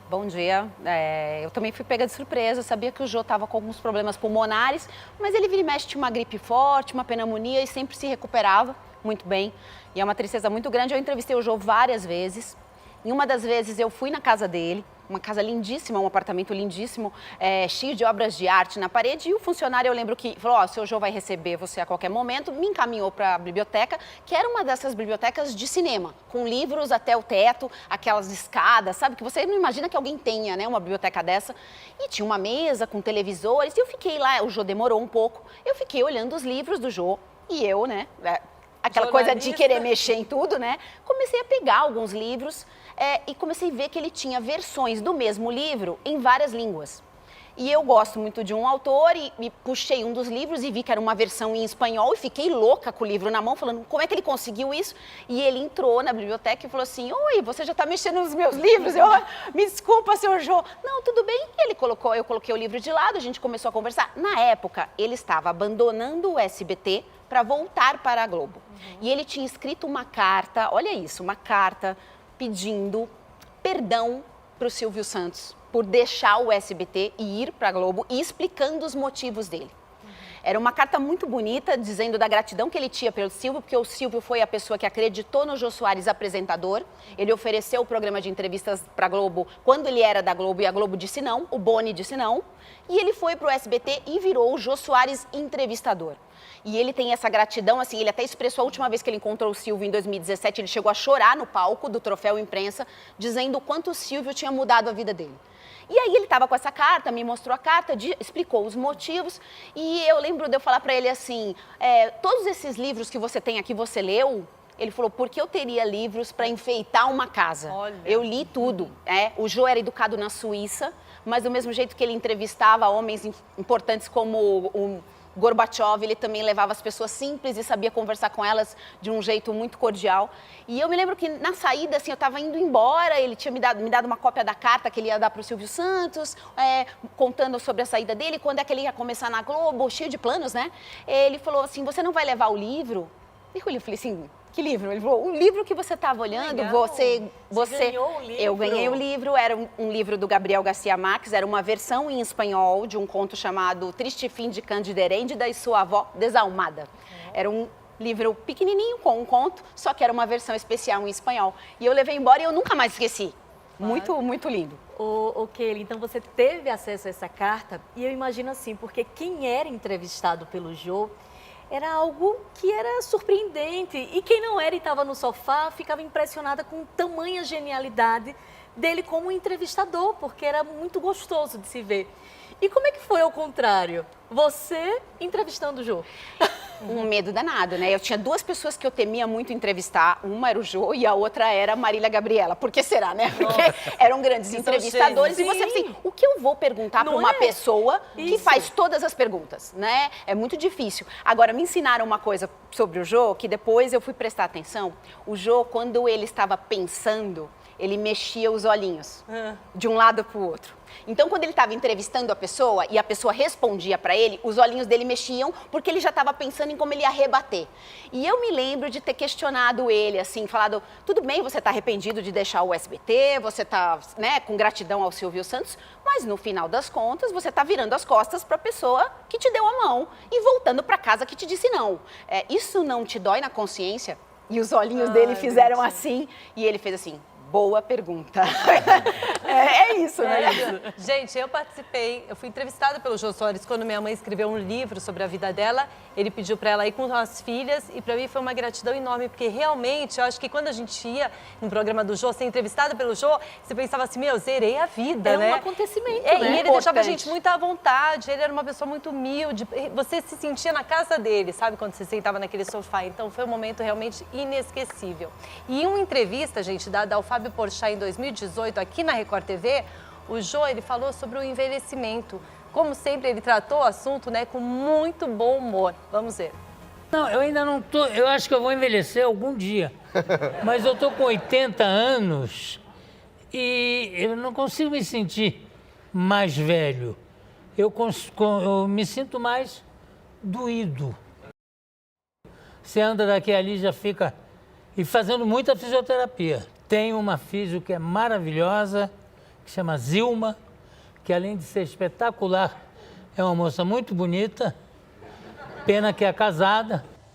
Bom dia. Eu também fui pega de surpresa, sabia que o Jô estava com alguns problemas pulmonares, mas ele vira e mexe, tinha uma gripe forte, uma pneumonia e sempre se recuperava muito bem. E é uma tristeza muito grande. Eu entrevistei o Jô várias vezes. Em uma das vezes eu fui na casa dele, uma casa lindíssima, um apartamento lindíssimo, cheio de obras de arte na parede. E o funcionário, eu lembro que falou, o seu Jô vai receber você a qualquer momento, me encaminhou para a biblioteca, que era uma dessas bibliotecas de cinema, com livros até o teto, aquelas escadas, sabe? Que você não imagina que alguém tenha, né, uma biblioteca dessa. E tinha uma mesa com televisores, e eu fiquei lá, o Jô demorou um pouco, eu fiquei olhando os livros do Jô, e eu, né, aquela coisa de querer mexer em tudo, né, comecei a pegar alguns livros, e comecei a ver que ele tinha versões do mesmo livro em várias línguas. E eu gosto muito de um autor e puxei um dos livros e vi que era uma versão em espanhol e fiquei louca com o livro na mão, falando como é que ele conseguiu isso. E ele entrou na biblioteca e falou assim, oi, você já está mexendo nos meus livros? Eu, me desculpa, senhor Jô. Não, tudo bem. E eu coloquei o livro de lado, a gente começou a conversar. Na época, ele estava abandonando o SBT para voltar para a Globo. E ele tinha escrito uma carta, olha isso, uma carta pedindo perdão para o Silvio Santos por deixar o SBT e ir para a Globo e explicando os motivos dele. Era uma carta muito bonita, dizendo da gratidão que ele tinha pelo Silvio, porque o Silvio foi a pessoa que acreditou no Jô Soares apresentador. Ele ofereceu o programa de entrevistas para a Globo quando ele era da Globo e a Globo disse não, o Boni disse não. E ele foi para o SBT e virou o Jô Soares entrevistador. E ele tem essa gratidão, assim, ele até expressou a última vez que ele encontrou o Silvio em 2017, ele chegou a chorar no palco do Troféu Imprensa, dizendo o quanto o Silvio tinha mudado a vida dele. E aí ele estava com essa carta, me mostrou a carta, explicou os motivos, e eu lembro de eu falar para ele assim, todos esses livros que você tem aqui, você leu? Ele falou, porque eu teria livros para enfeitar uma casa. Olha. Eu li tudo. O Jô era educado na Suíça, mas do mesmo jeito que ele entrevistava homens importantes como o Gorbachev, ele também levava as pessoas simples e sabia conversar com elas de um jeito muito cordial. E eu me lembro que na saída, assim, eu estava indo embora, ele tinha me dado uma cópia da carta que ele ia dar para o Silvio Santos, contando sobre a saída dele, quando é que ele ia começar na Globo, cheio de planos, né? Ele falou assim, você não vai levar o livro? E eu falei assim, que livro? Ele falou, o livro que você estava olhando, você ganhou o livro? Eu ganhei o livro, era um livro do Gabriel Garcia Marques, era uma versão em espanhol de um conto chamado Triste Fim de Cândido Herêndida e Sua Avó Desalmada. Era um livro pequenininho com um conto, só que era uma versão especial em espanhol. E eu levei embora e eu nunca mais esqueci. Claro. Muito, muito lindo. Ô, Kelly, então você teve acesso a essa carta e eu imagino assim, porque quem era entrevistado pelo Jô era algo que era surpreendente. E quem não era e estava no sofá ficava impressionada com tamanha genialidade dele como entrevistador, porque era muito gostoso de se ver. E como é que foi ao contrário? Você entrevistando o Jô? Um medo danado, né? Eu tinha duas pessoas que eu temia muito entrevistar. Uma era o Jô e a outra era a Marília Gabriela. Por que será, né? Porque eram grandes entrevistadores. E você assim, o que eu vou perguntar para uma pessoa que faz todas as perguntas, né? É muito difícil. Agora, me ensinaram uma coisa sobre o Jô, que depois eu fui prestar atenção. O Jô, quando ele estava pensando, ele mexia os olhinhos de um lado para o outro. Então, quando ele estava entrevistando a pessoa e a pessoa respondia para ele, os olhinhos dele mexiam porque ele já estava pensando em como ele ia rebater. E eu me lembro de ter questionado ele, assim, falado, tudo bem, você está arrependido de deixar o SBT, você está, né, com gratidão ao Silvio Santos, mas no final das contas, você está virando as costas para a pessoa que te deu a mão e voltando para casa que te disse não. Isso não te dói na consciência? E os olhinhos dele fizeram assim, e ele fez assim, boa pergunta. É isso, né? Gente, eu fui entrevistada pelo Jô Soares quando minha mãe escreveu um livro sobre a vida dela. Ele pediu para ela ir com as filhas e para mim foi uma gratidão enorme, porque realmente eu acho que quando a gente ia no programa do Jô, ser entrevistada pelo Jô, você pensava assim, meu, zerei a vida, né? É um acontecimento, né? E ele deixava a gente muito à vontade, ele era uma pessoa muito humilde, você se sentia na casa dele, sabe, quando você sentava naquele sofá. Então foi um momento realmente inesquecível. E em uma entrevista, gente, dada ao Fábio Porchat em 2018, aqui na Record TV, o Jô, ele falou sobre o envelhecimento. Como sempre, ele tratou o assunto, né, com muito bom humor. Vamos ver. Não, eu ainda não tô... Eu acho que eu vou envelhecer algum dia. Mas eu tô com 80 anos e eu não consigo me sentir mais velho. Eu me sinto mais doído. Você anda daqui a ali, já fica... E fazendo muita fisioterapia. Tem uma físio que é maravilhosa, que chama Zilma, que além de ser espetacular, é uma moça muito bonita, pena que é casada.